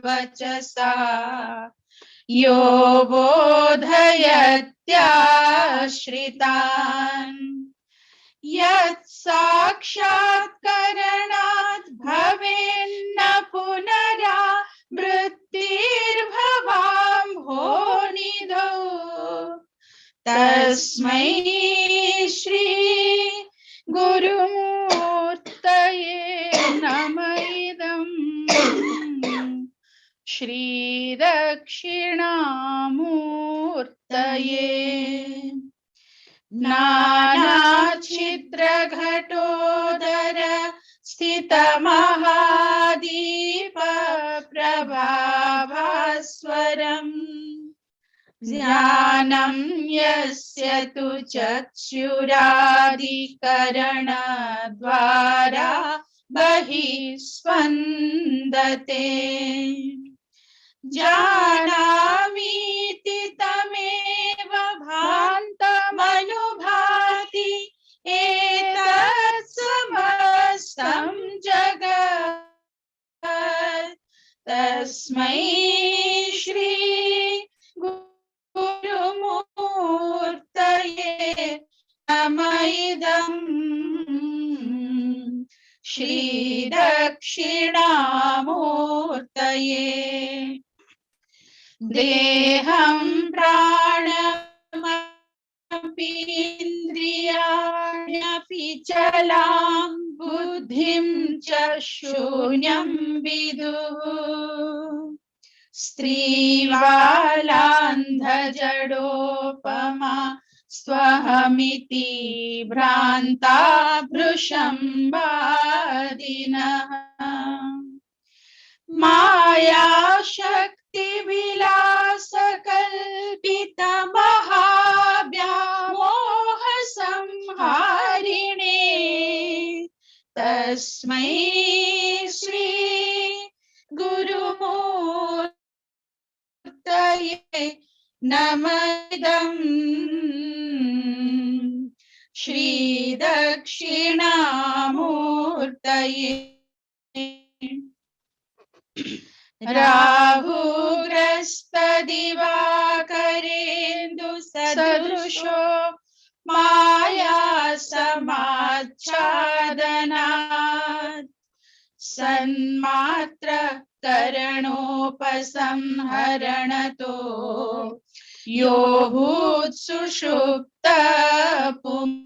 वचसा यो बोधयत्याश्रितान् यत् साक्षात्करणात् भवेन्न पुनरावृत्तिर्भवाम्भोनिधौ तस्मै श्री गुरुमूर्तये नमः श्री दक्षिणामूर्तये नानाच्छिद्रघटोदर स्थितमहादीप प्रभाभास्वरम् ज्ञानं यस्य तु चक्षुरादिकरणद्वारा बहिः स्पन्दते जानामीति तमेव भान्तमनुभाति एतत् समस्तं जगत् तस्मै श्री गुरुमूर्तये नमः श्री दक्षिणामूर्तये देहं प्राणमपि इन्द्रियाण्यपि चलां बुद्धिं च शून्यं विदुः स्त्रीवालान्धजडोपमा स्वहमिति भ्रान्ता भृशंवादिनः मायाशक्तिविलासकल्पितमहाव्यामोहसंहारिणे तस्मै श्री गुरुमूर्तये नमः श्री दक्षिणामूर्तये राहुग्रस्तदिवाकरेन्दु सदृशो माया समाच्छादनात् सन्मात्र करणोपसंहरणतो यो भूत्सुषुप्त पुमान्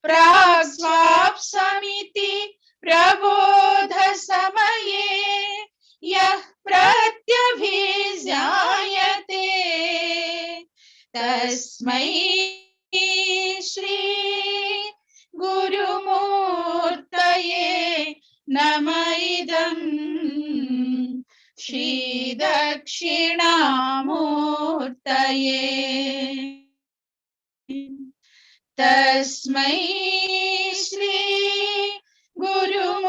प्राक्स्वाप्समिति प्रबोध समये यः प्रत्यभिज्ञायते तस्मै श्री गुरुमूर्तये नमः श्री दक्षिणामूर्तये तस्मै श्री गुरुमूर्तये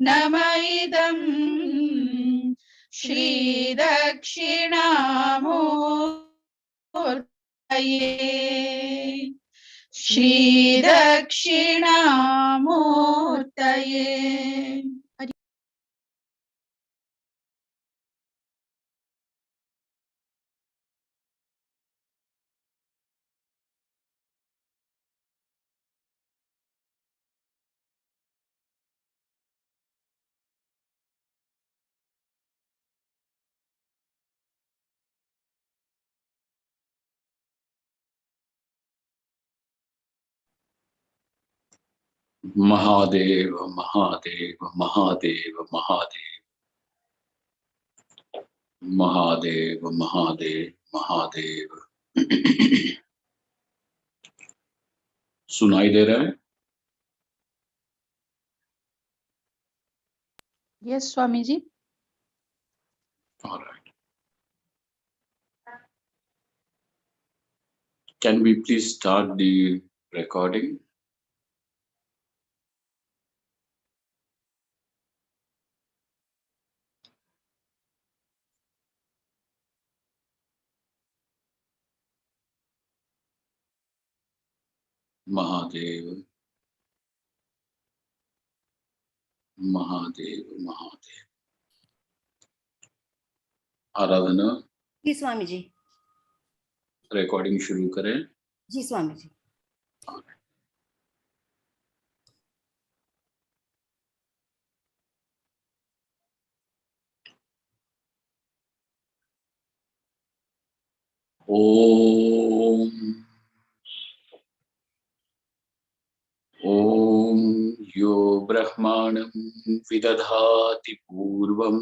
नमः श्री दक्षिणामूर्तये श्री दक्षिणामूर्तये Mahadev, Mahadev, Mahadev, Mahadev, Mahadev, Mahadev, Mahadev. सुनाई दे रहा है? Yes, Swami ji. All right. Can we please start the recording? Mahadev. Mahadev Mahadev. Aradhana ji Swami ji. Recording शुरू करें। जी स्वामी जी। ॐ यो ब्रह्माणं विदधाति पूर्वं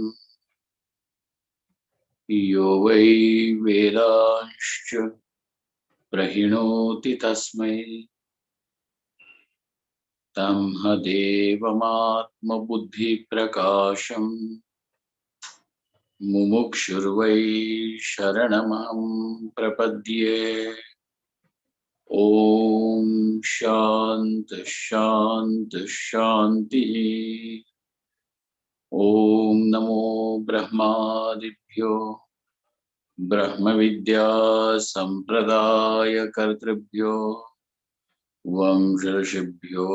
यो वै वेदांश्च प्रहिणोति तस्मै तं देवमात्मबुद्धिप्रकाशम् मुमुक्षुर्वै शरणमहं प्रपद्ये। ॐ शान्ति शान्ति शान्तिः। ॐ नमो ब्रह्मादिभ्यो ब्रह्मविद्या संप्रदायकर्तृभ्यो वंशऋषिभ्यो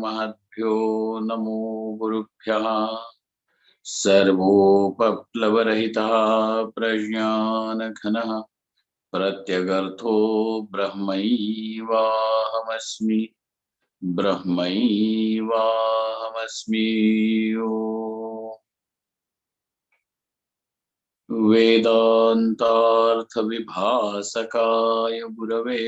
महद्भ्यो नमो गुरुभ्यः। सर्वोपप्लवरहितः प्रज्ञानघनः प्रत्यगर्थो ब्रह्मैवाहमस्मि ब्रह्मैवाहमस्मि। वेदान्तार्थविभासकाय गुरवे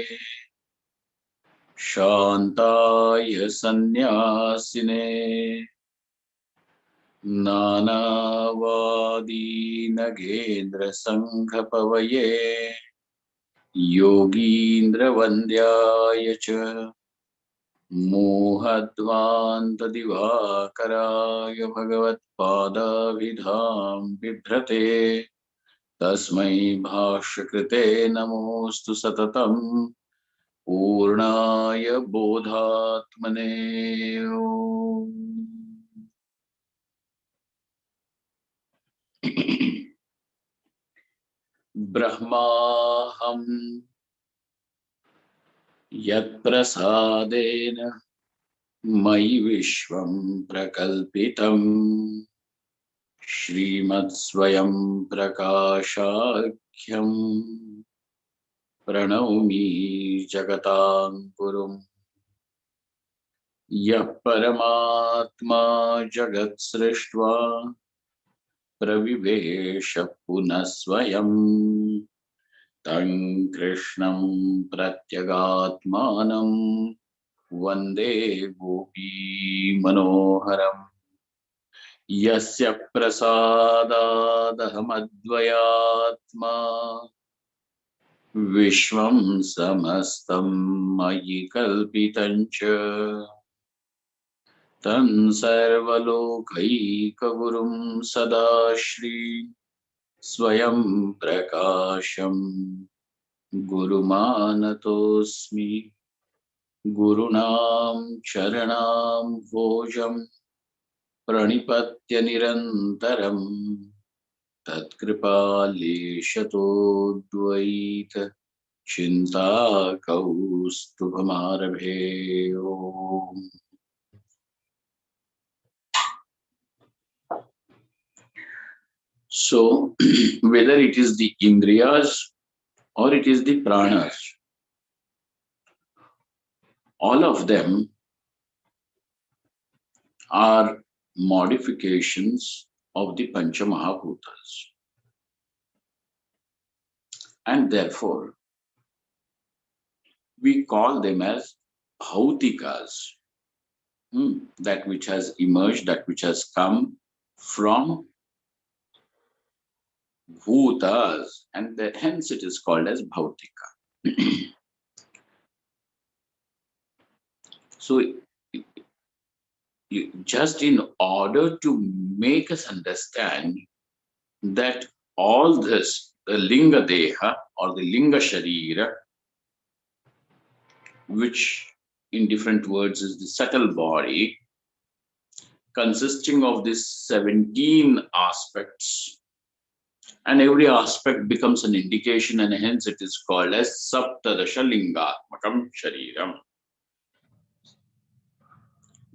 शान्ताय सन्न्यासिने नानावादीनगेन्द्रसङ्घपवये योगीन्द्रवन्द्याय च मोहध्वान्तदिवाकराय भगवत्पादाभिधां बिभ्रते तस्मै भाष्यकृते नमोऽस्तु सततं पूर्णाय बोधात्मने। ब्रह्माहं यत्प्रसादेन मयि विश्वं प्रकल्पितम् श्रीमत्स्वयं प्रकाशाख्यं प्रणौमि जगतां गुरुम्। यः परमात्मा जगत्सृष्ट्वा प्रविवेश पुनः स्वयं तं कृष्णं प्रत्यगात्मानं वन्दे गोपीमनोहरम्। यस्य प्रसादादहमद्वयात्मा विश्वं समस्तं मयि कल्पितं च तं सर्वलोकैकगुरुं सदाश्री स्वयं प्रकाशं गुरुमानतोऽस्मि। गुरूणां चरणां भोजं प्रणिपत्य निरन्तरम् तत्कृपालेशतोऽद्वैत चिन्ताकौस्तुभमारभे। ओम्। So whether it is the indriyas or it is the pranas, all of them are modifications of the Pancha Mahabhutas, and therefore we call them as bhautikas. That which has emerged, that which has come from bhutas, and hence it is called as bhautika. So just in order to make us understand that all this, the linga deha or the linga sharira, which in different words is the subtle body, consisting of these 17 aspects, and every aspect becomes an indication, and hence it is called as saptadasha lingatmakam shariram.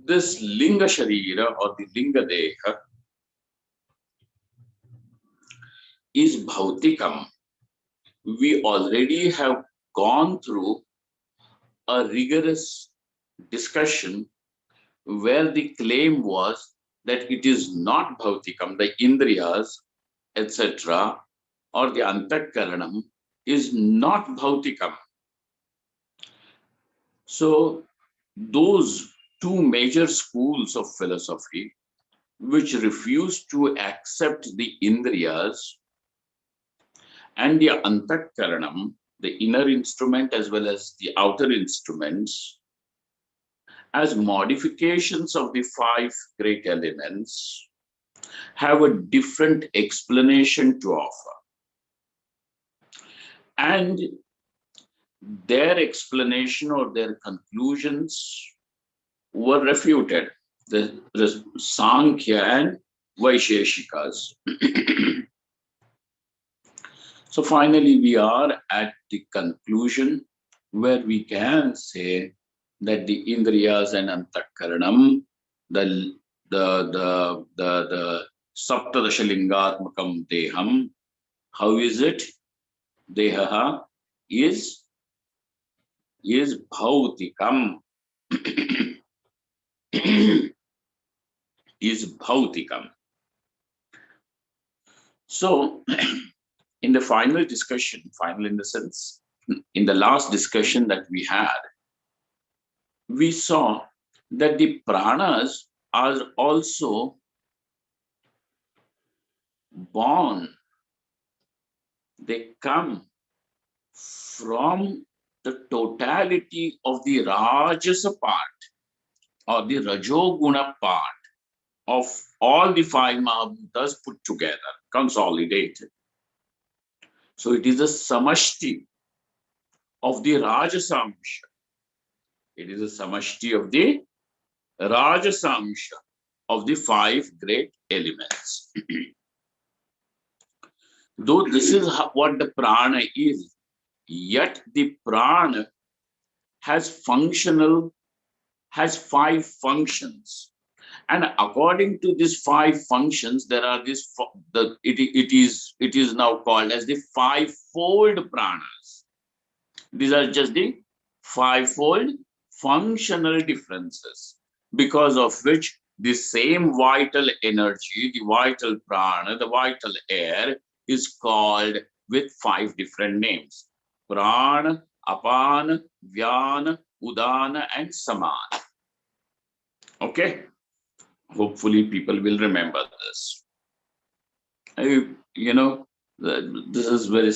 this Linga Sharira or the Linga Deha is Bhautikam. We already have gone through a rigorous discussion where the claim was that it is not Bhautikam, the Indriyas, etc., or the Antakaranam is not Bhautikam. So, those two major schools of philosophy which refuse to accept the Indriyas and the Antakaranam, the inner instrument as well as the outer instruments, as modifications of the five great elements, have a different explanation to offer. And their explanation or their conclusions were refuted. The Sankhya and Vaisheshikas. So finally, we are at the conclusion where we can say that the Indriyas and Antakaranam, the Saptadashalingatmakam Deham, how is it? Deha is Bhautikam. Is Bhautikam. So, in the final discussion, final in the sense, in the last discussion that we had, we saw that the pranas are also born. They come from the totality of the Rajasa part or the Rajoguna part of all the five Mahabhutas put together, consolidated. So it is a samashti of the Rajasamsha. It is a samashti of the Rajasamsha of the five great elements. Though this is what the prana is, yet the prana has five functions. And according to these five functions, there are it is now called as the fivefold pranas. These are just the fivefold functional differences, because of which the same vital energy, the vital prana, the vital air is called with five different names: Prana, Apana, Vyana, Udana, and Samana. Okay? Hopefully people will remember this. This is very,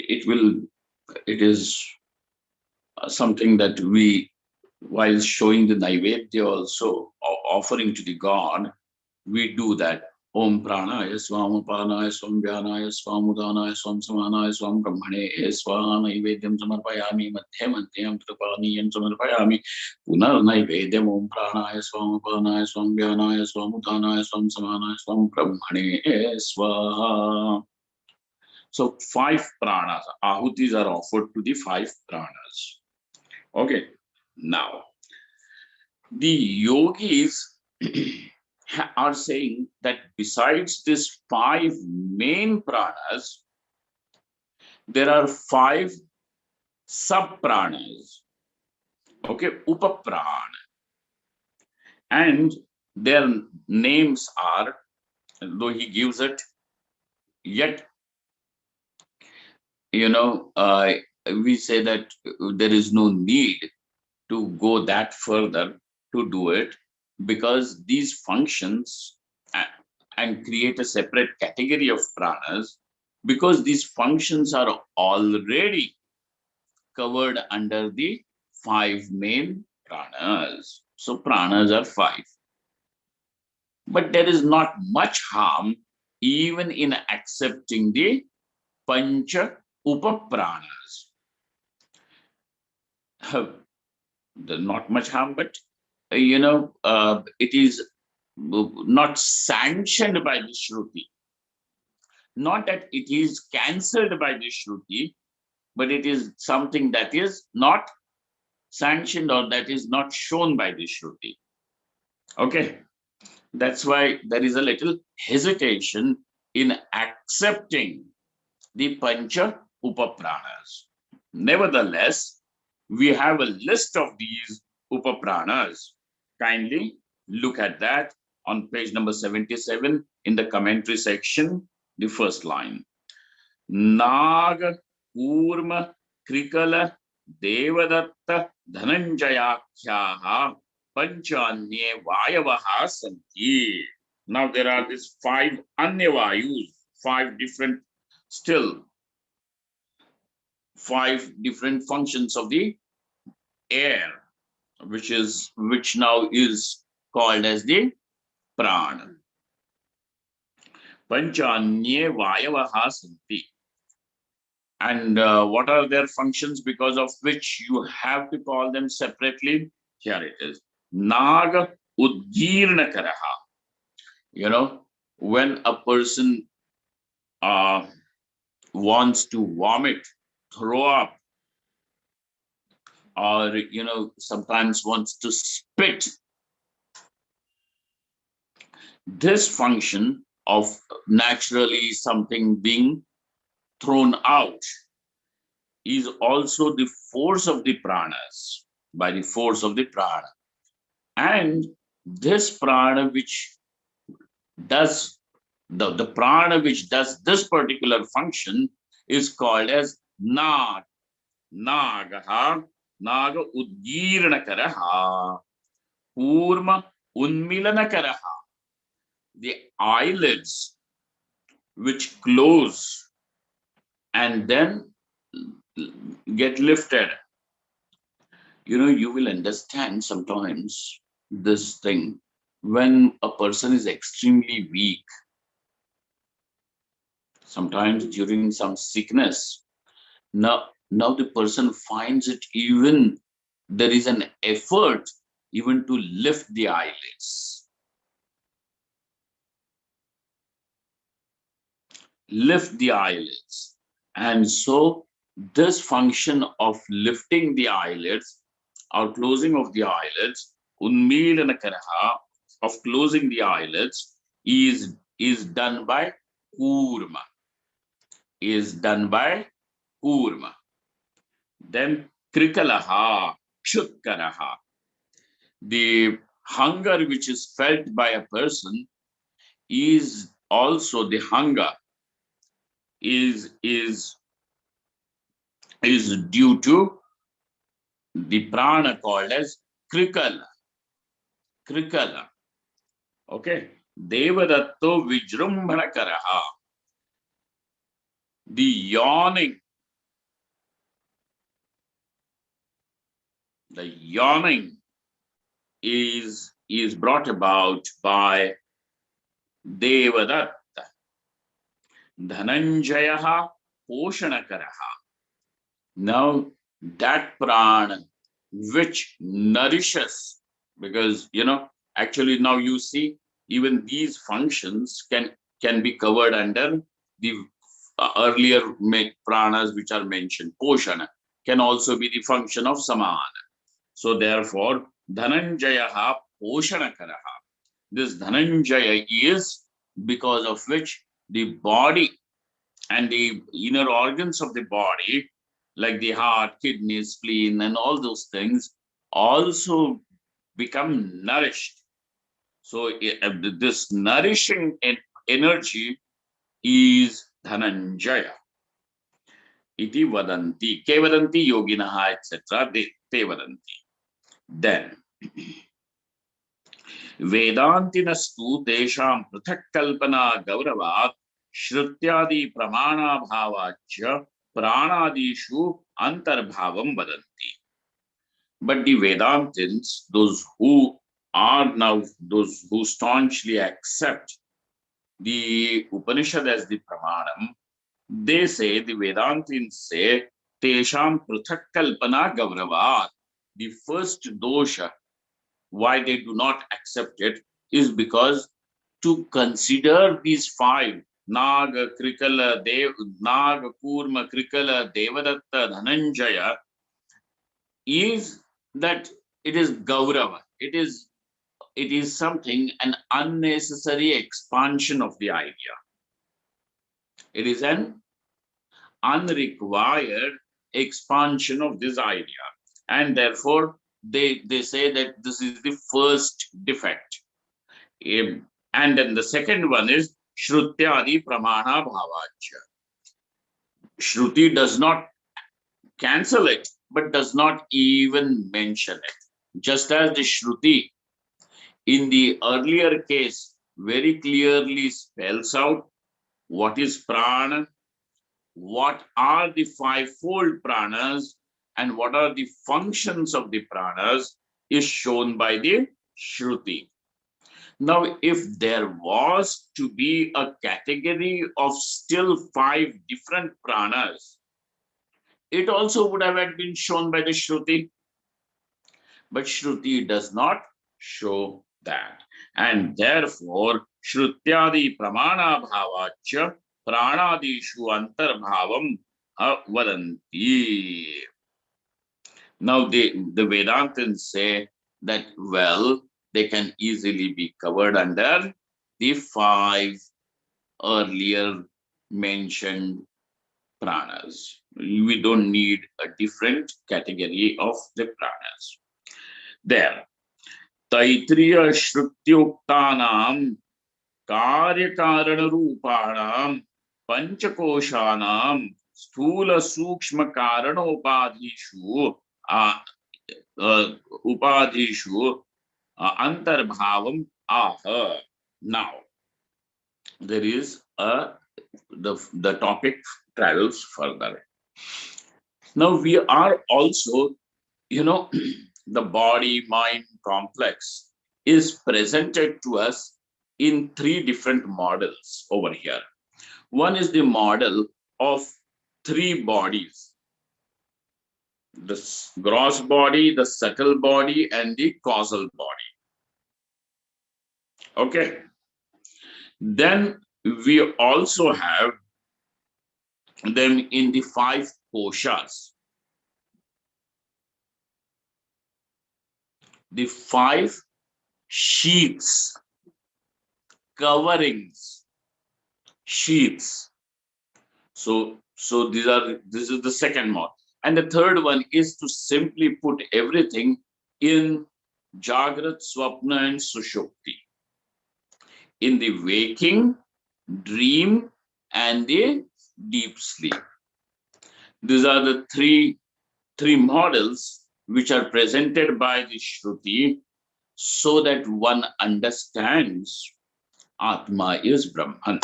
it is something that we, while showing the Naivedya also, offering to the God, we do that. Om Pranaya Swam Upanaya Swam Vyanaya Swam Udanaya Swam Samanaya Swam Brahmane Swam Naivedyam Samarpayami Madhyam Madhyam Tripaniyam Samarpayami Punar Naivedyam Om Pranaya Swam Upanaya Swam Vyanaya Swam Udanaya Swam Samanaya Swam Brahmane Swaha. So 5 pranas, ahutis are offered to the 5 pranas. Okay, now the yogis are saying that besides these 5 main pranas, there are 5 sub-pranas, okay, upaprana. And their names are, though he gives it, yet, we say that there is no need to go that further to do it, because these functions and create a separate category of pranas, because these functions are already covered under the 5 main pranas. So pranas are 5. But there is not much harm even in accepting the Pancha Upapranas. There's not much harm, but it is not sanctioned by the Shruti. Not that it is cancelled by the Shruti, but it is something that is not sanctioned or that is not shown by the Shruti. Okay, that's why there is a little hesitation in accepting the Pancha Upapranas. Nevertheless, we have a list of these Upapranas. Kindly look at that on page number 77 in the commentary section, the first line. Nag, Kurma, Krikala, Devadatta, Dhananjayakyaha, Panchanye Vayavaha Santi. Now there are these 5 Anyavayus, 5 different, still 5 different functions of the air, which now is called as the prana. Panchanye Vayavaha Santi. And what are their functions because of which you have to call them separately? Here it is. Naga Udgirnakaraha. You know, when a person wants to vomit, throw up, or sometimes wants to spit, this function of naturally something being thrown out is also the force of the pranas, by the force of the prana. And this prana which does the prana which does this particular function is called as nag. Nagaha, naga udgirnakaraha, kurma unmilanakaraha. The eyelids which close and then get lifted. You will understand sometimes this thing when a person is extremely weak. Sometimes during some sickness, now the person finds it, even there is an effort even to lift the eyelids. Lift the eyelids. And so this function of lifting the eyelids or closing of the eyelids, unmilanakaraha, of closing the eyelids, is done by kurma. Is done by kurma. Then krikalaha, kshutkaraha. The hunger which is felt by a person is also the hunger is due to the prana called as krikala. Krikala. Okay. Devadatto vijrumbhanakaraha. The yawning. The yawning is brought about by Devadatta. Dhananjayaha poshanakaraha. Now that prana which nourishes, because actually now you see even these functions can be covered under the earlier pranas which are mentioned. Poshana can also be the function of samana. So therefore Dhananjayaha poshanakaraha. This Dhananjaya is because of which the body and the inner organs of the body, like the heart, kidneys, spleen, and all those things, also become nourished. So this nourishing energy is Dhananjaya. Iti vadanti. Ke vadanti yoginaha, etc. Te vadanti. Then Vedantinastu tesham prathak kalpana gauravat shrutyadi pramana bhavachya pranadishu antarbhavam vadanti. But the Vedantins, those who staunchly accept the Upanishad as the Pramanam, they say, the Vedantins say, Tesham Prathak Kalpana Gauravat. The first dosha, why they do not accept it, is because to consider these 5, Naga, Krikala, Naga, Kurma, Krikala, Devadatta, Dhananjaya, is that it is Gaurava. It is something, an unnecessary expansion of the idea. It is an unrequired expansion of this idea. And therefore, they say that this is the first defect. And then the second one is Shrutyadi Pramana Bhavacha. Shruti does not cancel it, but does not even mention it. Just as the Shruti in the earlier case very clearly spells out what is prana, what are the fivefold pranas, and what are the functions of the pranas is shown by the Shruti. Now, if there was to be a category of still 5 different pranas, it also would have been shown by the Shruti. But Shruti does not show that. And therefore, Shrutyadi Pramana Bhavacha Pranadishu Antarbhavam Vadanti. Now, the Vedantins say that, well, they can easily be covered under the 5 earlier mentioned pranas. We don't need a different category of the pranas. There. Taitriya Shrutyuktanam Karyakarana Panchakoshanam Sthula Sukshma Karanopadhishu Upadhishu Antarbhavam Aha. Now, there is the topic travels further. Now we are also, the body-mind complex is presented to us in 3 different models over here. One is the model of 3 bodies: the gross body, the subtle body, and the causal body. Okay. Then we also have them in the 5 koshas. The 5 sheets, coverings, sheets. So this is the second model. And the third one is to simply put everything in Jagrat, Swapna, and Sushupti. In the waking, dream, and the deep sleep. These are the three models which are presented by the Shruti so that one understands Atma is Brahman.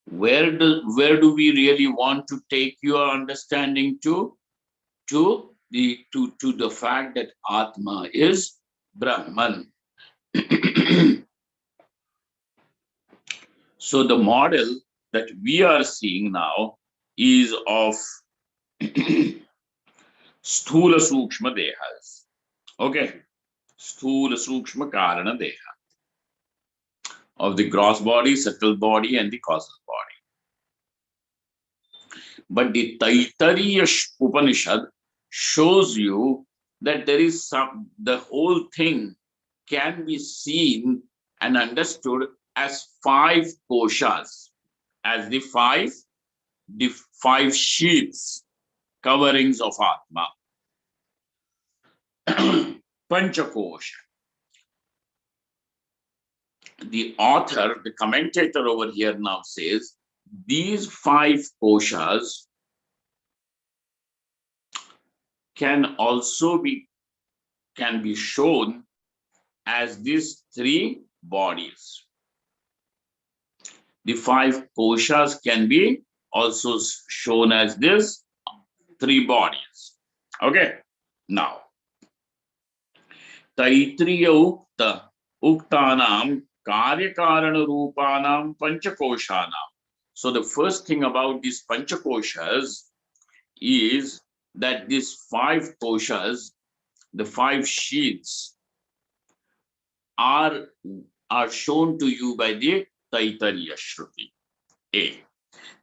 Where do we really want to take your understanding to? To the fact that Atma is Brahman. So the model that we are seeing now is of Sthula Sukshma Dehas. Okay. Sthula Sukshma Karana Deha. Of the gross body, subtle body, and the causal body. But the Taittiriya Upanishad shows you that there is the whole thing can be seen and understood as 5 koshas, as the five sheets, coverings of Atma. Panchakosha. The author, the commentator over here now says, these 5 koshas can be shown as these 3 bodies. The 5 koshas can be also shown as this 3 bodies. Okay. Now, Taitriya Uktanam Karyakarana Rupanam Panchakoshanam. So the first thing about these Panchakoshas is that these 5 koshas, the 5 sheets, are shown to you by the Taittiriya Shruti. A.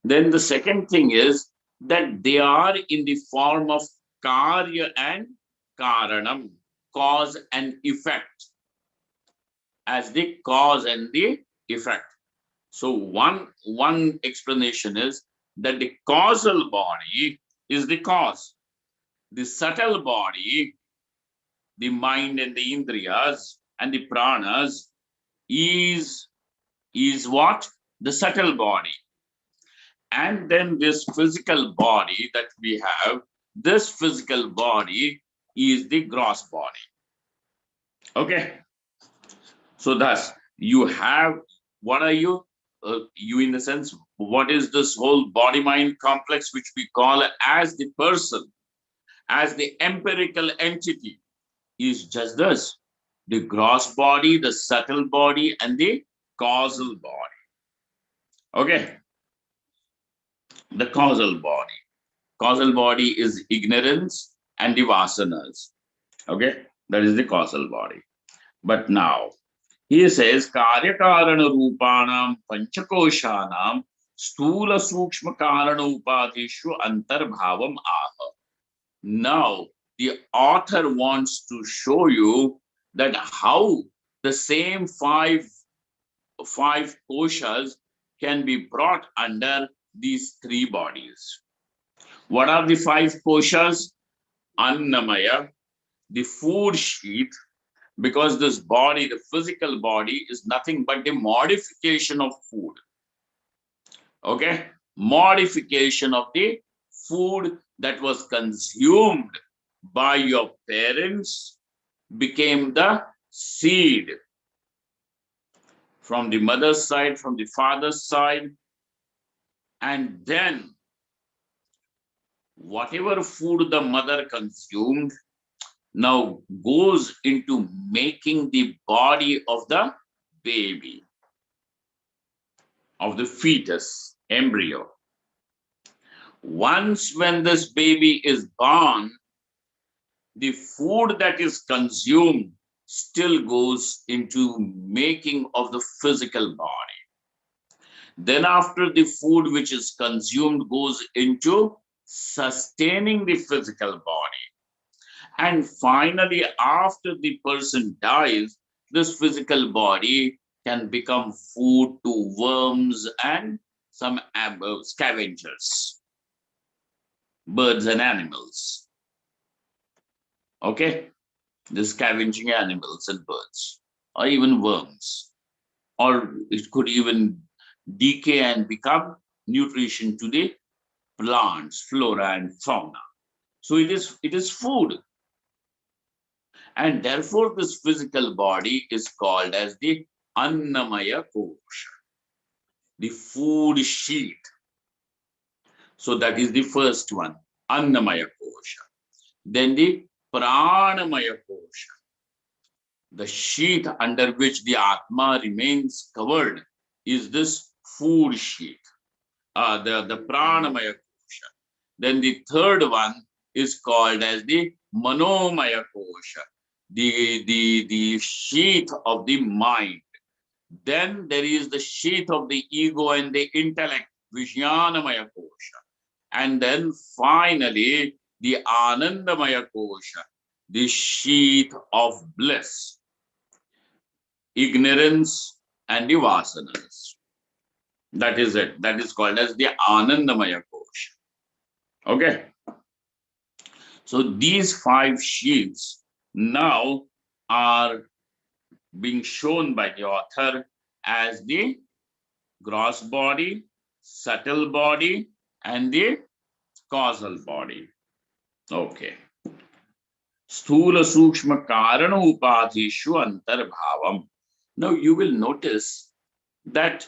Then the second thing is that they are in the form of Karya and karanam, cause and effect, as the cause and the effect. So one explanation is that the causal body is the cause. The subtle body, the mind and the indriyas and the pranas is what? The subtle body. And then this physical body that we have, this physical body is the gross body. Okay. So thus you have, what are you? You in the sense, what is this whole body mind complex which we call as the person, as the empirical entity, is just this: the gross body, the subtle body, and the causal body. Okay, the causal body. Causal body is ignorance and the vasanas. Okay, that is the causal body. But now he says, Karya Karana Rupanam Panchakoshanam Stula Sukshma Karana Upadhishu Antarbhavam Aha. Now, the author wants to show you that how the same five koshas can be brought under these three bodies. What are the five koshas? Annamaya, the food sheath, because this body, the physical body, is nothing but the modification of food. Okay? Modification of the food that was consumed by your parents became the seed from the mother's side, from the father's side, and then whatever food the mother consumed now goes into making the body of the baby, of the fetus, embryo. Once when this baby is born, the food that is consumed still goes into making of the physical body. Then after the food which is consumed goes into sustaining the physical body. And finally, after the person dies, this physical body can become food to worms and some scavengers, birds and animals. Okay, the scavenging animals and birds, or even worms, or it could even decay and become nutrition to the plants, flora and fauna. So it is food. And therefore, this physical body is called as the Annamaya Kosha, the food sheet. So that is the first one, Annamaya Kosha. Then the Pranamaya Kosha, the sheath under which the Atma remains covered, is this food sheath, the Pranamaya Kosha. Then the third one is called as the Manomaya Kosha, the sheath of the mind. Then there is the sheath of the ego and the intellect, Vijnanamaya Kosha. And then finally, the Anandamaya Kosha, the sheath of bliss, ignorance and the vasanas. That is it. That is called as the Anandamaya Kosha. Okay. So these five sheaths now are being shown by the author as the gross body, subtle body, and the causal body. Okay. Sthula Sukshma Karana Upadhishu Antarbhavam. Now you will notice that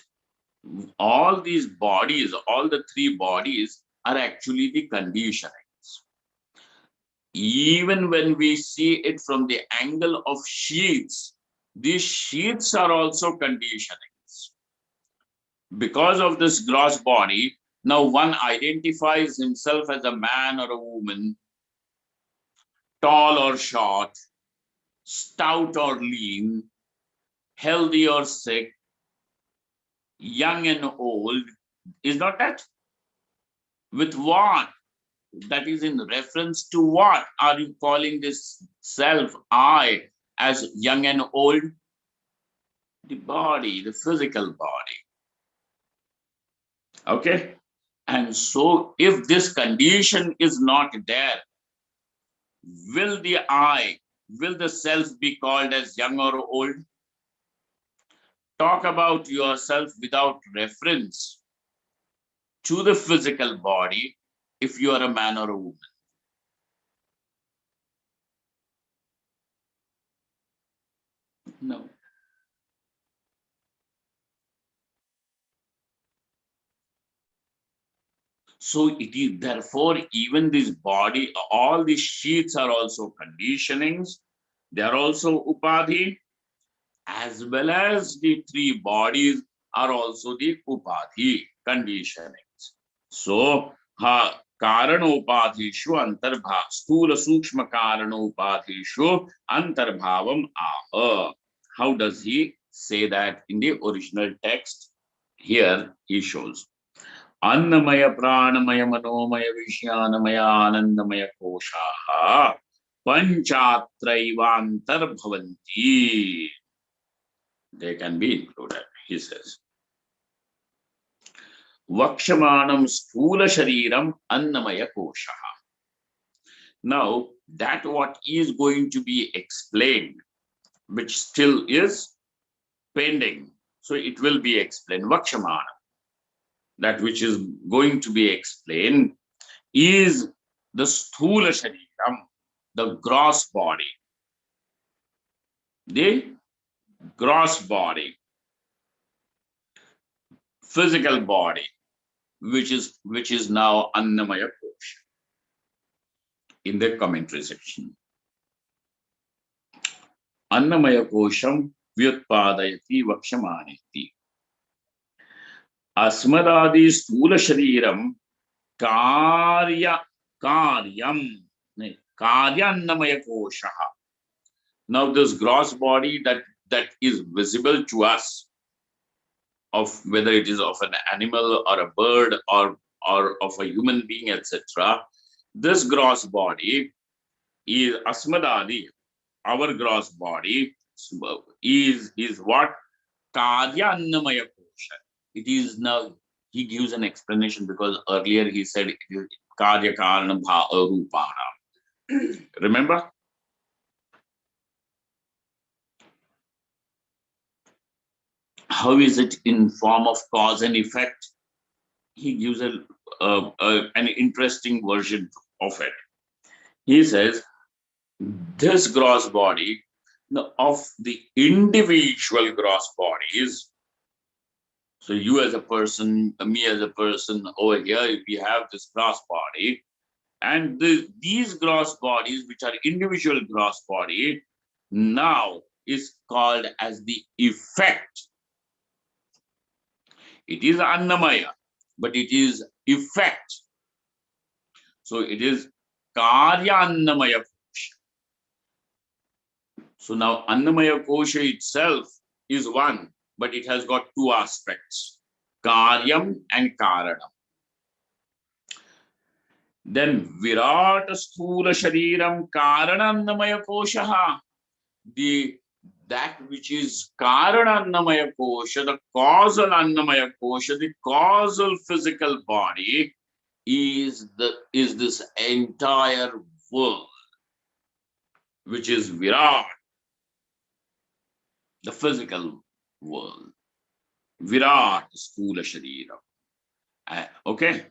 all these bodies, all the three bodies, are actually the conditionings. Even when we see it from the angle of sheaths, these sheaths are also conditionings. Because of this gross body, now one identifies himself as a man or a woman, tall or short, stout or lean, healthy or sick, young and old. Is not that? With what? that is in reference to what? Are you calling this self, I, as young and old? The body, the physical body. Okay? And so if this condition is not there, will the I, will the self be called as young or old? Talk about yourself without reference to the physical body if you are a man or a woman. No. So it is therefore even this body, all these sheets are also conditionings. They are also upadhi, as well as the three bodies are also the upadhi conditionings. So karanopathishu antarbha sthula sukshma karanopathishu antarbhavam aha. How does he say that in the original text? Here he shows अन्नमय प्राणमय मनोमय विज्ञानमय आनंदमय कोशाः पंचात्रैवान्तर्भवन्ति. They can be included, he says. Vakshamanam sthula shariram annamaya koshaha. Now, that what is going to be explained, which still is pending. So it will be explained. Vakshamanam, that which is going to be explained, is the sthula shariram, the gross body. The gross body, physical body, which is now annamaya kosha in the commentary section. Annamaya kosham vyutpadayati vakshamaniti. Asmadadi sthula shariram karyam annamaya koshaha. Now this gross body that is visible to us, of whether it is of an animal or a bird or of a human being, etc. This gross body is asmadadi, our gross body is what? Karya annamaya kosha. It is now, he gives an explanation because earlier he said it is karya karanam rupana. Remember? How is it in form of cause and effect? He gives an interesting version of it. He says, this gross body of the individual gross bodies. So you as a person, me as a person, over here, we have this gross body. And these gross bodies, which are individual gross body, now is called as the effect. It is annamaya, but it is effect. So it is karya annamaya kosha. So now annamaya kosha itself is one, but it has got two aspects, karyam and karanam. Then virat sthula shariram karanannamaya kosha. That which is karanannamaya kosha, the causal annamaya kosha, the causal physical body is this entire world, which is virat, the physical world. Virat sthula shariram. Okay.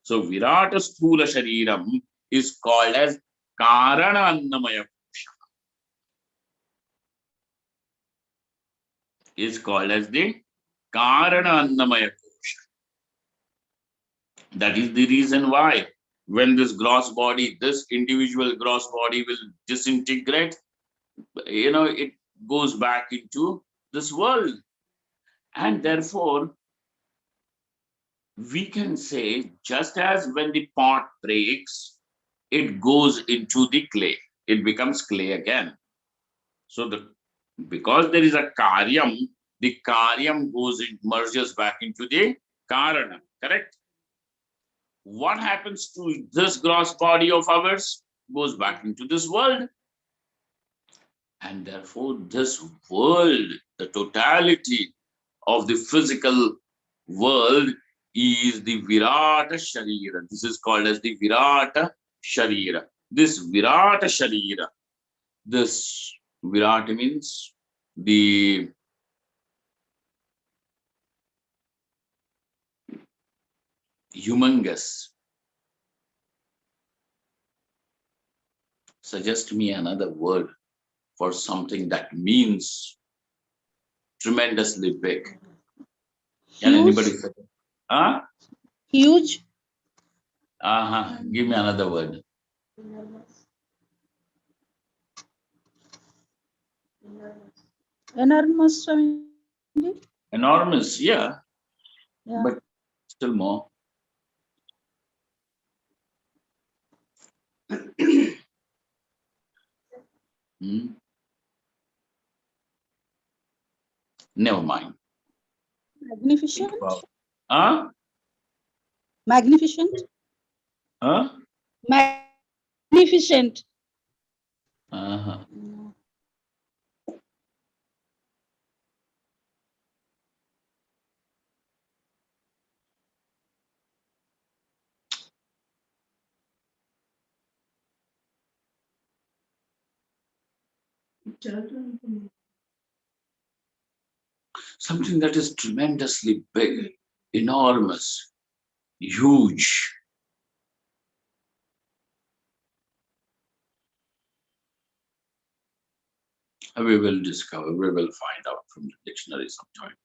So virat sthula shariram is called as karana annamaya kosha. Is called as the karana annamaya kosha. That is the reason why when this gross body, this individual gross body will disintegrate, it goes back into this world. And therefore, we can say, just as when the pot breaks, it goes into the clay, it becomes clay again. So because there is a karyam, the karyam merges back into the karana, correct? what happens to this gross body of ours? Goes back into this world. And therefore, this world, the totality of the physical world is the Virata Sharira. This is called as the Virata Sharira. This Virata Sharira, this Virata means the humongous. Suggest me another word for something that means tremendously big. Can Huge. anybody say? Huh? Huge. Give me another word. Enormous, Swamiji. Enormous, yeah, Yeah. but still more. Hmm? Never mind. Magnificent. Think about. Huh? Magnificent. Huh? Magnificent. Uh-huh. Something that is tremendously big, enormous, huge. We will discover, we will find out from the dictionary sometime.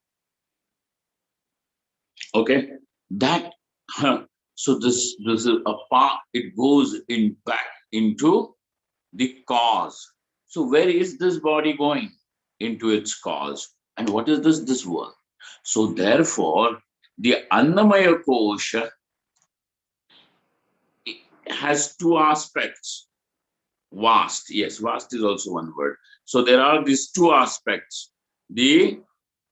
Okay, that so this is a part, it goes in back into the cause. So where is this body going? Into its cause. And what is this world? So therefore, the Annamaya Kosha has two aspects. Vast, yes, vast is also one word. So there are these two aspects, the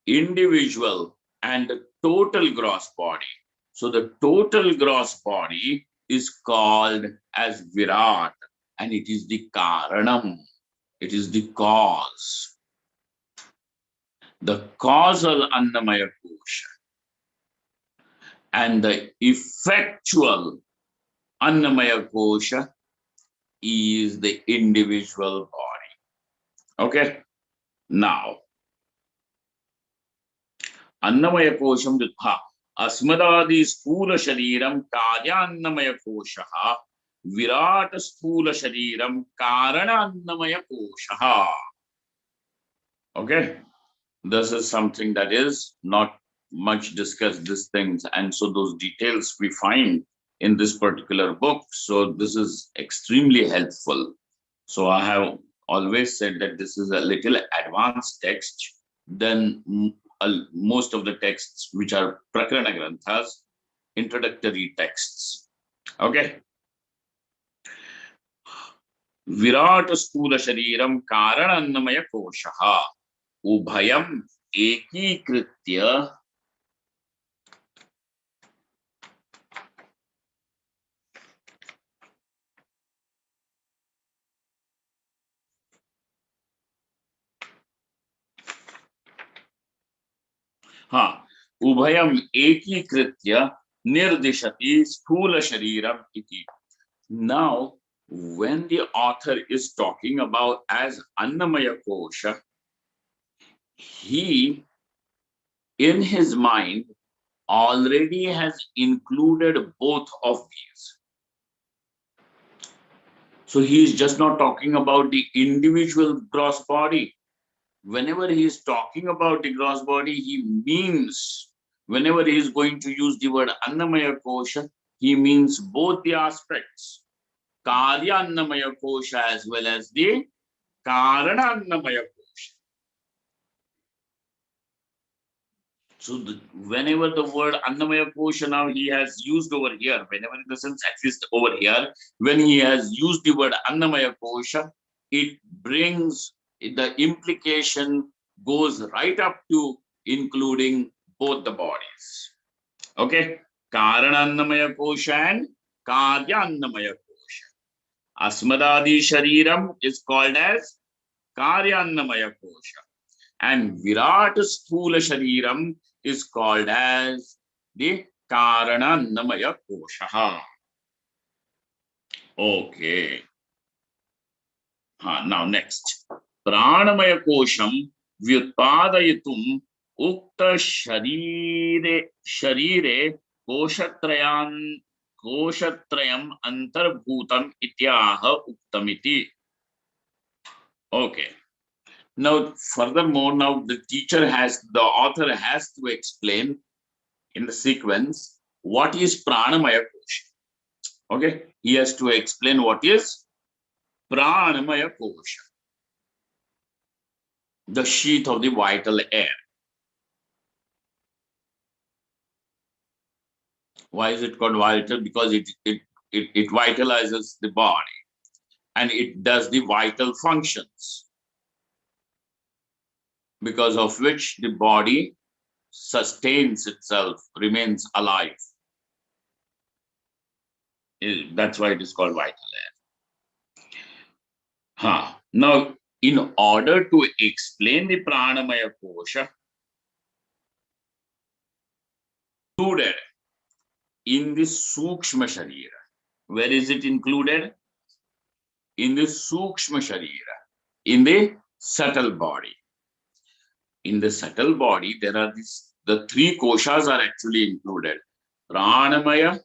individual and the total gross body. So the total gross body is called as Virat, and it is the Karanam. It is the cause. The causal Annamaya Kosha and the effectual Annamaya Kosha is the individual body. Okay. Now, Annamaya Kosham Ditha Asmadadi Sthula Shariram Karyannamaya Kosha Virat Sthula Shariram Karana Annamaya Kosha. Okay. This is something that is not much discussed, these things. And so those details we find in this particular book. So this is extremely helpful. So I have always said that this is a little advanced text than most of the texts which are Prakarana Granthas, introductory texts. Okay. Virat Sthula Shariram Karanannamaya Koshaha Ubhayam Ekikritya Ubhayam Ekikritya Nirdishati Sthula Shariram Iti. Now, when the author is talking about as Annamaya Kosha, he, in his mind, already has included both of these. So he is just not talking about the individual gross body. Whenever he is talking about the gross body, he means, whenever he is going to use the word Annamaya Kosha, he means both the aspects, Karya Annamaya Kosha as well as the Karana Annamaya Kosha. So whenever the word Annamaya Kosha now he has used over here, whenever in the sense at least over here, when he has used the word Annamaya Kosha, it brings, the implication goes right up to including both the bodies. Okay. Karanannamaya kosha and Karyannamaya kosha. Asmadadi Shariram is called as Karyannamaya kosha. And Virat Sthula Shariram is called as the Karanannamaya kosha. Okay. Now next. Pranamaya kosham vyutpadayitum ukta sharire koshatrayam antarbhutam ityaha uktamiti. Okay. Now, furthermore, now the author has to explain in the sequence what is pranamaya kosha. Okay. He has to explain what is pranamaya kosha. The sheath of the vital air. Why is it called vital? Because it vitalizes the body and it does the vital functions, because of which the body sustains itself, remains alive. That's why it is called vital air. Now, in order to explain the pranamaya kosha, included in the sukshma sharira. Where is it included? In the sukshma sharira, in the subtle body. In the subtle body, there are the three koshas are actually included: pranamaya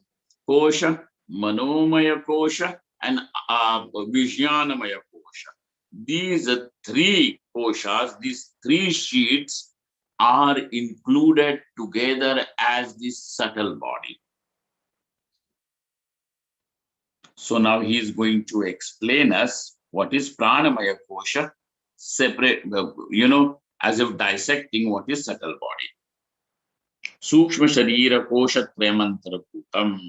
kosha, manomaya kosha, and vijnanamaya kosha. These three koshas, these three sheets are included together as the subtle body. So now he is going to explain us what is pranamaya kosha, separate, as if dissecting what is subtle body. Sukshma sharira koshatrayamantarbhutam.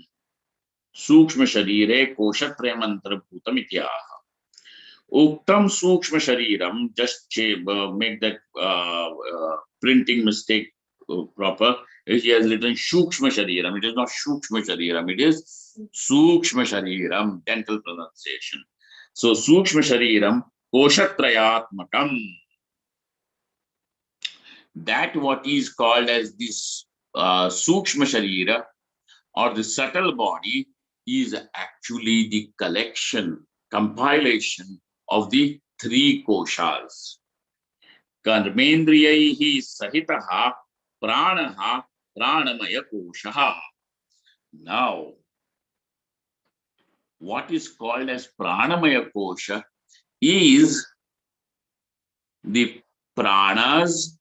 Sukshma sharire koshatrayamantarbhutam ityaha. Uktam sukshma shariram, just make that printing mistake proper. He has written shukshma shariram. It is not shukshma shariram. It is sukshma shariram, dental pronunciation. So sukshma shariram koshatrayatmakam. That what is called as this sukshma sharira or the subtle body is actually the collection, compilation of the three koshas. Karmendriyaihi sahitaha pranaha pranamaya koshaha. Now, what is called as pranamaya kosha is the pranas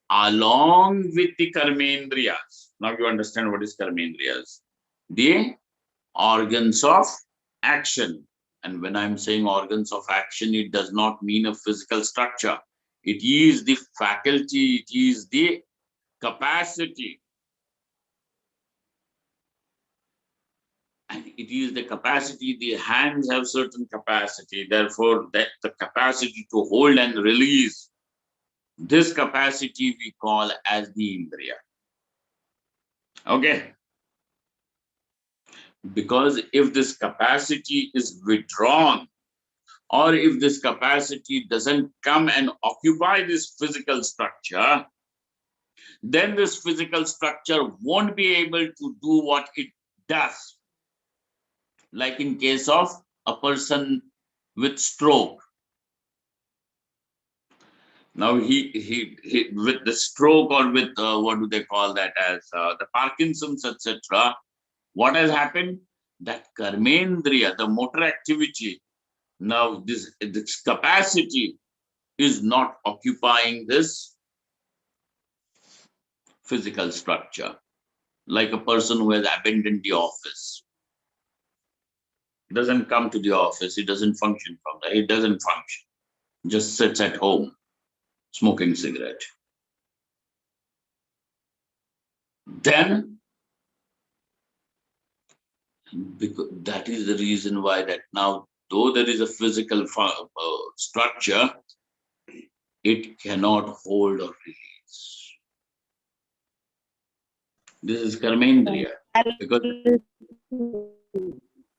along with the karmendriyas. Now you understand what is karmendriyas. The organs of action. And when I'm saying organs of action, it does not mean a physical structure. It is the faculty, it is the capacity. And it is the capacity, the hands have certain capacity. Therefore, that the capacity to hold and release, this capacity we call as the indriya. Okay. Because if this capacity is withdrawn, or if this capacity doesn't come and occupy this physical structure, then this physical structure won't be able to do what it does. Like in case of a person with stroke. Now he with the stroke or with what do they call that as the Parkinson's, etc. What has happened? That karmendriya, the motor activity, now this capacity is not occupying this physical structure. Like a person who has abandoned the office. Doesn't come to the office, he doesn't function from there, he doesn't function. Just sits at home, smoking cigarette. Then, because that is the reason why that now, though there is a physical structure, it cannot hold or release. This is Karmendriya. Because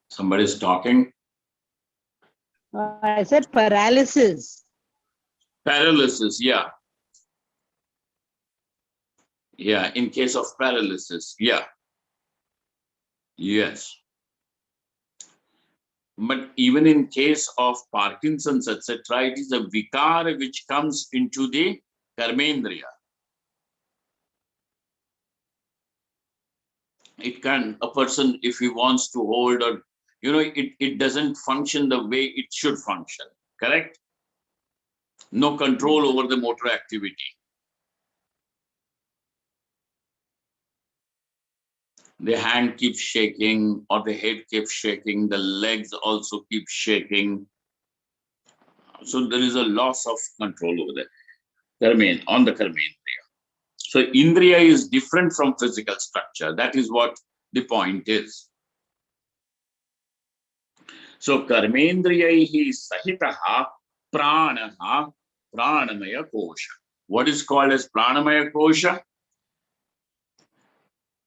somebody is talking. I said paralysis. Paralysis, yeah. Yeah, in case of paralysis, yeah. Yes. But even in case of Parkinson's, etc., it is a vikara which comes into the Karmendriya. It can, a person, if he wants to hold or, it doesn't function the way it should function, correct? No control over the motor activity. The hand keeps shaking or the head keeps shaking, the legs also keep shaking. So there is a loss of control over the on the Karmendriya. So Indriya is different from physical structure. That is what the point is. So Karmendriyaihi sahitaha pranaha pranamaya kosha. What is called as pranamaya kosha?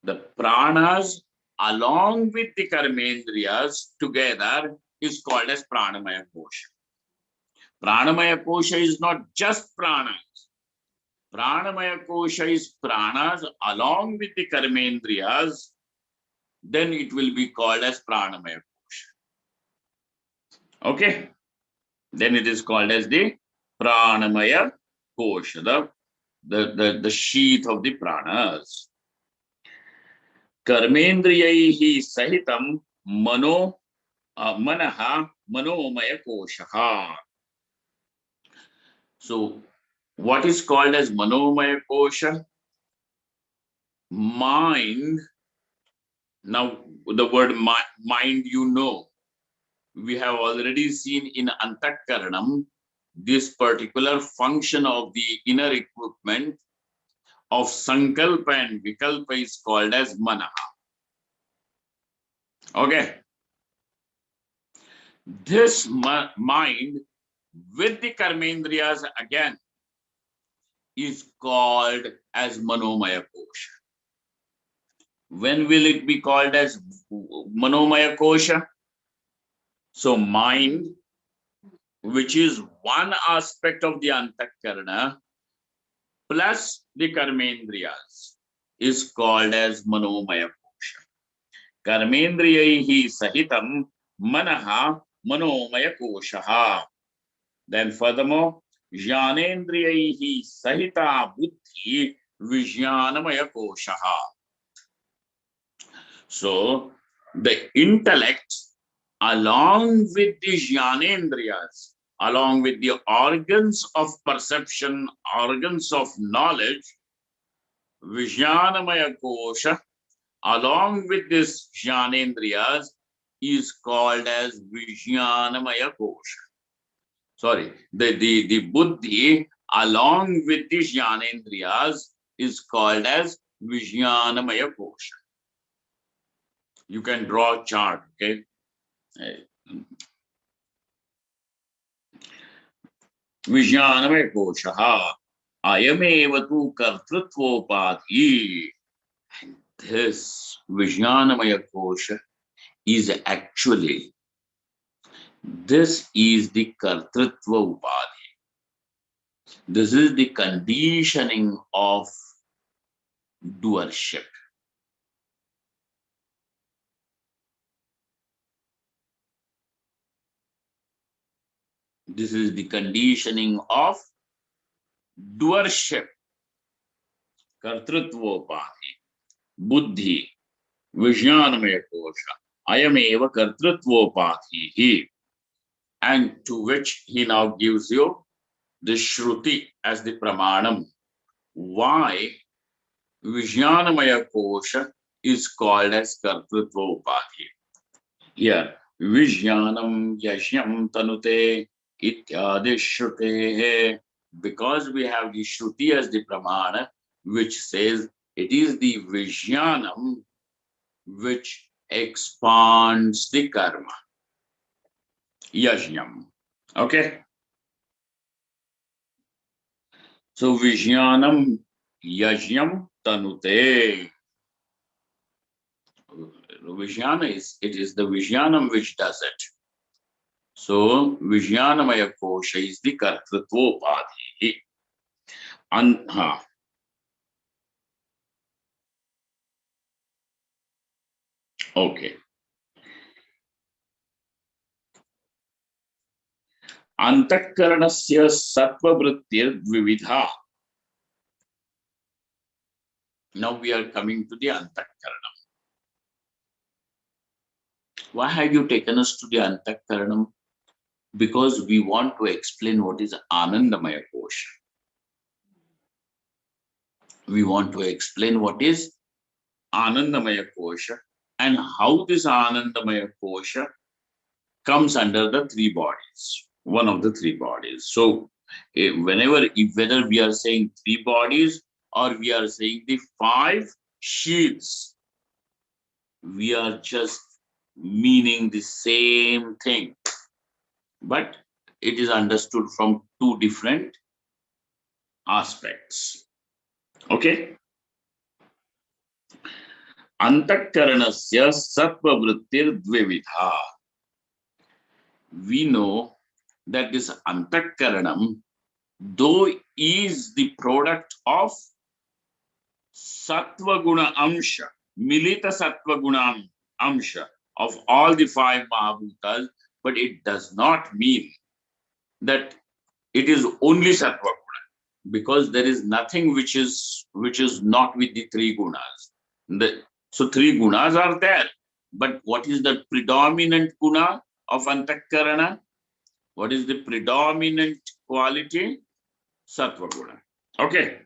The pranas along with the karmendriyas together is called as pranamaya kosha. Pranamaya kosha is not just pranas. Pranamaya kosha is pranas along with the karmendriyas. Then it will be called as pranamaya kosha. Okay. Then it is called as the pranamaya kosha, the sheath of the pranas. Karmendriyaihi sahitam manaha manomaya kosha. So what is called as manomaya kosha? Mind. Now the word mind, we have already seen in Antakaranam this particular function of the inner equipment of Sankalpa and Vikalpa is called as Manaha. Okay. This mind with the Karmendriyas again is called as Manomaya Kosha. When will it be called as Manomaya Kosha? So mind, which is one aspect of the Antakarana, plus the Karmendriyas, is called as Manomaya Kosha. Karmendriyaihi sahitam manaha manomaya koshaha. Then furthermore, Jnanendriyaihi sahita buddhi vijnanamaya koshaha. So the intellect along with the Jnanendriyas, along with the organs of perception, organs of knowledge, Vijnanamaya kosha, along with this Jnanendriyas, is called as Vijnanamaya kosha. Sorry, the buddhi along with the Jnanendriyas is called as Vijnanamaya kosha. You can draw a chart, okay? Vijnanamaya kosha. Ayameva tu kartrutvopadhi. And this Vijnanamaya kosha is actually, this is the kartrutva upadhi. This is the conditioning of doership. This is the conditioning of doership. Kartrutvopadhi, buddhi, vijnanamaya kosha, ayameva kartrutvopadhi. And to which he now gives you the Shruti as the Pramanam. Why Vijnanamaya kosha is called as Kartrutva Upadhi. Here, Vijnanam Yashyam Tanute Ityadi Shrutehe. Because we have the Shruti as the Pramana, which says it is the Vijnanam which expands the karma. Yashyam. Okay. So Vijnanam Yajnam Tanute. Vijnana is the Vijnanam which does it. So Vijnanamaya Kosha is the Kartritvopadhi. Okay. Antakaranasya sattva vrittir dvividha. Now we are coming to the Antakaranam. Why have you taken us to the Antakaranam? Because we want to explain what is Anandamaya Kosha. We want to explain what is Anandamaya Kosha and how this Anandamaya Kosha comes under the three bodies, one of the three bodies. So whether we are saying three bodies or we are saying the five sheaths, we are just meaning the same thing, but it is understood from two different aspects. Okay. Antakaranasya sattva vrittir dvividha. We know that this Antakaranam, though is the product of Sattva Guna Amsha, Milita Sattva Guna Amsha of all the five Mahabhutas, but it does not mean that it is only Sattva Guna, because there is nothing which is not with the three gunas. So three gunas are there, but what is the predominant guna of Antakarana? What is the predominant quality? Sattva Guna. Okay.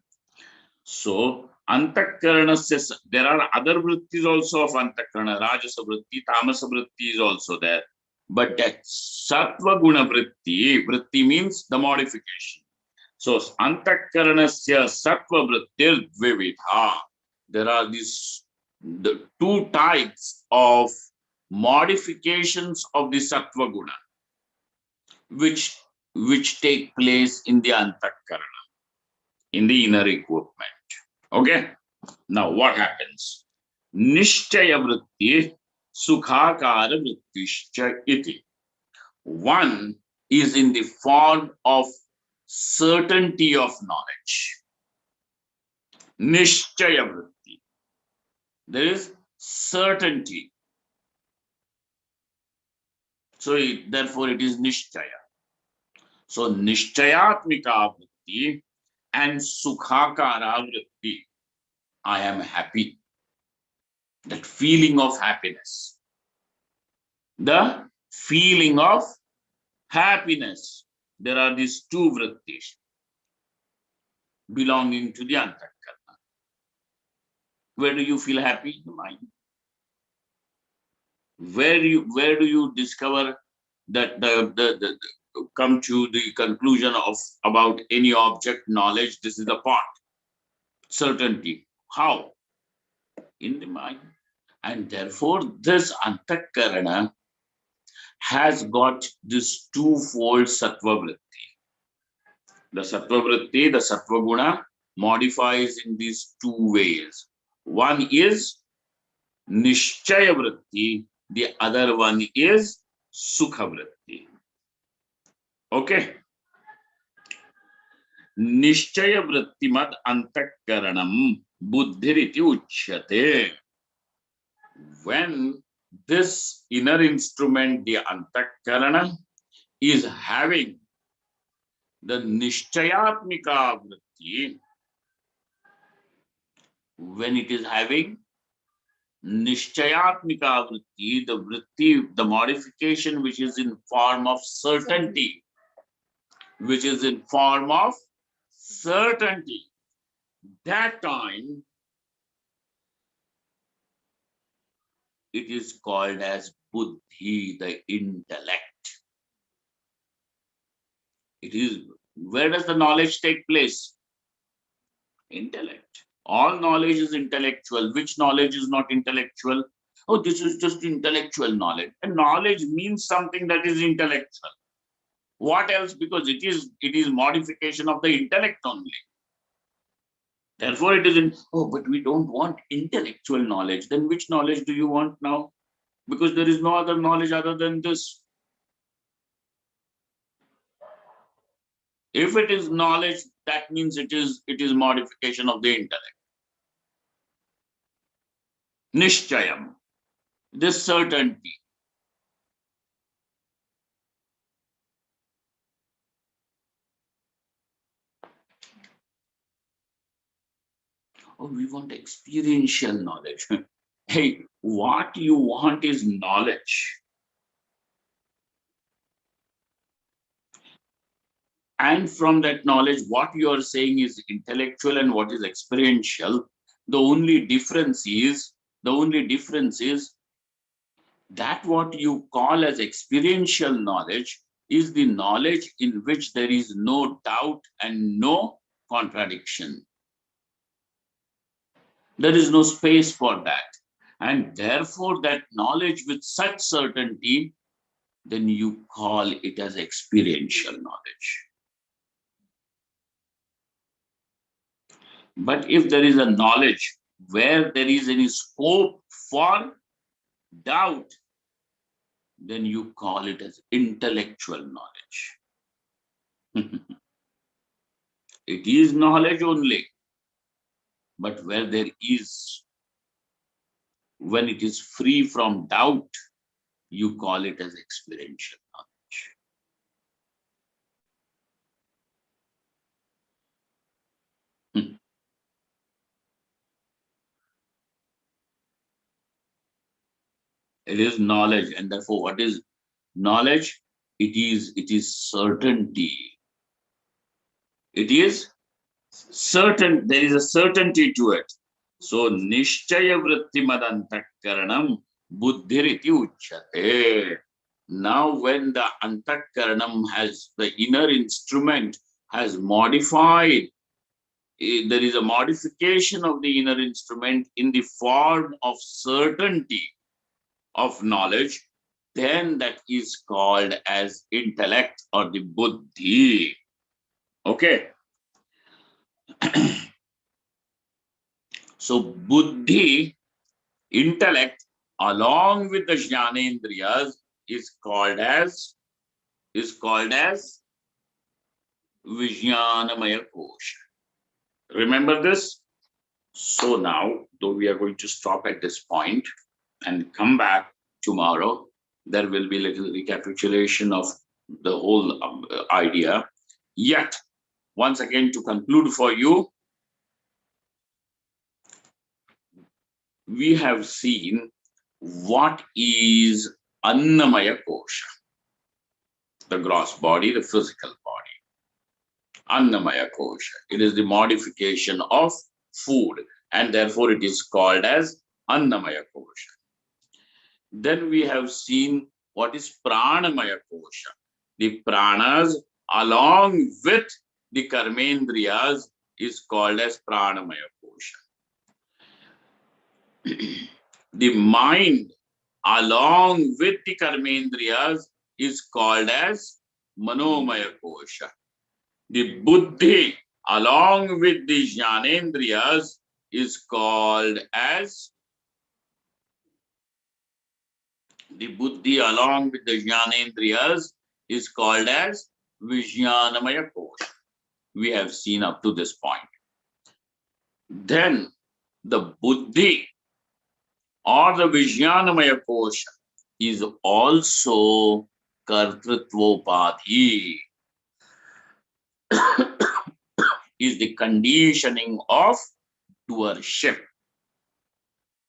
So Antakaranasya, there are other vrittis also of Antakarana. Rajasa vritti, Tamasa vritti is also there. But that Sattva Guna vritti means the modification. So Antakaranasya Sattva vrittir dvividha. There are the two types of modifications of the Sattva Guna, which take place in the Antakarana, in the inner equipment. Okay. Now what happens? Nishchaya vritti sukhakara vrittischa iti. One is in the form of certainty of knowledge. Nishchaya vritti. There is certainty. So therefore it is nishchaya. So nishchayatmika vritti and sukhakara vritti. I am happy. That feeling of happiness. The feeling of happiness. There are these two vrittis belonging to the Antakarana. Where do you feel happy? In the mind. Where do you discover that the come to the conclusion of about any object knowledge? This is the part. Certainty. How? In the mind. And therefore, this Antakarana has got this twofold sattva vritti. The sattva vritti, the sattva guna, modifies in these two ways. One is nishchaya vritti, the other one is sukha vritti. Okay. Nishchaya vritti mad antakaranam buddhiriti uchyate. When this inner instrument, the Antakarana, is having the Nishchayatmika vritti, when it is having Nishchayatmika vritti, the modification which is in form of certainty, that time it is called as buddhi, the intellect. It is, where does the knowledge take place? Intellect. All knowledge is intellectual. Which knowledge is not intellectual? Oh, this is just intellectual knowledge. And knowledge means something that is intellectual. What else? Because it is modification of the intellect only. Therefore, it is in, oh, but we don't want intellectual knowledge. Then which knowledge do you want now? Because there is no other knowledge other than this. If it is knowledge, that means it is modification of the intellect. Nishchayam, this certainty. Oh, we want experiential knowledge. Hey, what you want is knowledge. And from that knowledge, what you are saying is intellectual and what is experiential. The only difference is that what you call as experiential knowledge is the knowledge in which there is no doubt and no contradiction. There is no space for that. And therefore, that knowledge with such certainty, then you call it as experiential knowledge. But if there is a knowledge where there is any scope for doubt, then you call it as intellectual knowledge. It is knowledge only, but where there is, when it is free from doubt, you call it as experiential knowledge. It is knowledge, and therefore, what is knowledge? It is certainty. It is certain. There is a certainty to it. So nishchaya vritti madantakkaranam buddhiriti uchyate. Now, when the antakkaranam has, the inner instrument has modified, there is a modification of the inner instrument in the form of certainty of knowledge, then that is called as intellect or the buddhi. Okay. So buddhi, intellect, along with the jnanendriyas is called as Vijnanamaya Kosha. Remember this? So now, though we are going to stop at this point and come back tomorrow, there will be a little recapitulation of the whole idea. Yet, once again, to conclude for you, we have seen what is Annamaya Kosha, the gross body, the physical body. Annamaya Kosha. It is the modification of food, and therefore it is called as Annamaya Kosha. Then we have seen what is Pranamaya Kosha. The pranas along with the karmendriyas is called as Pranamaya Kosha. The mind along with the karmendriyas is called as Manomaya Kosha. The buddhi along with the jnanendriyas is called as Vijnanamaya Kosha. We have seen up to this point. Then the buddhi or the Vijnanamaya Kosha is also Kartritvopadhi, is the conditioning of doership.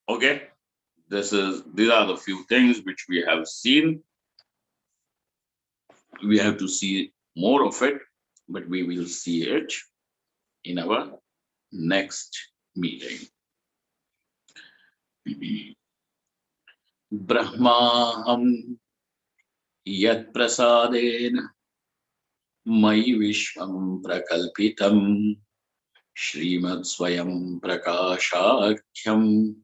Okay, these are the few things which we have seen. We have to see more of it, but we will see it in our next meeting. Brahmaham yat prasadena mayi vishwam prakalpitam Srimad Swayam Prakashakhyam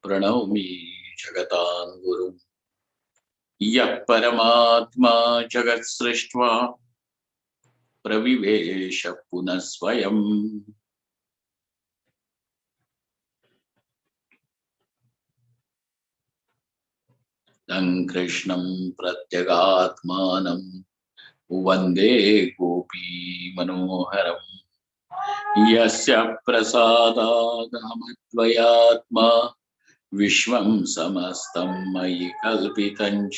Pranavami Jagatan Guru Yat Paramatma Jagat Srishtva Pravivesha Punasvayam कृष्णं प्रत्यगात्मानं वन्दे गोपी मनोहरम् यस्य प्रसादादहमद्वयात्मा विश्वं समस्तं मयि कल्पितं च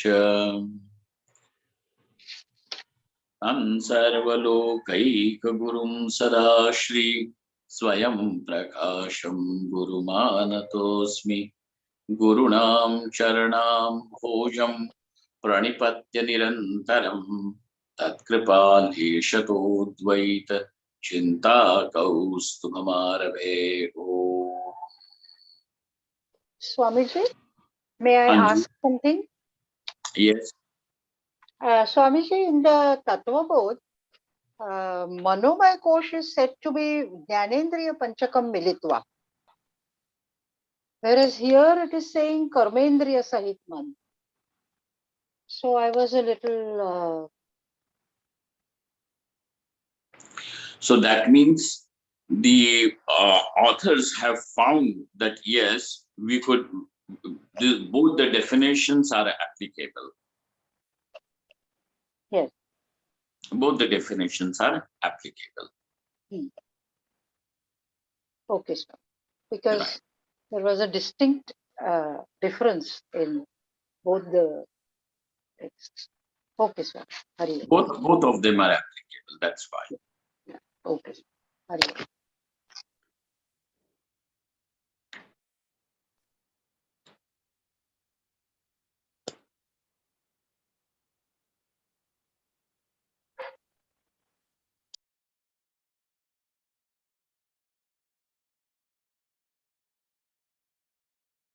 तं सर्वलोकैकगुरुं सदा श्री स्वयं प्रकाशं गुरुमानतोऽस्मि गुरूणां चरणां भोजं प्रणिपत्य निरन्तरं तत्कृपालेशतोऽद्वैत चिन्ताकौस्तुभमारभे ॐ Swamiji, may I Anju. ask something? Yes. Swamiji, in the Tattvabodh, Manomaya Kosh is said to be Jnanendriya Panchakam Militva. Whereas here it is saying Karmendriya Sahit Man. So I was a little... So that means the authors have found that yes, we could, both the definitions are applicable. Yes. Both the definitions are applicable. Okay, sir. Because Right. there was a distinct difference in both the texts. Okay, sir. Hari Om. Both of them are applicable. That's fine. Okay, sir. Hari Om.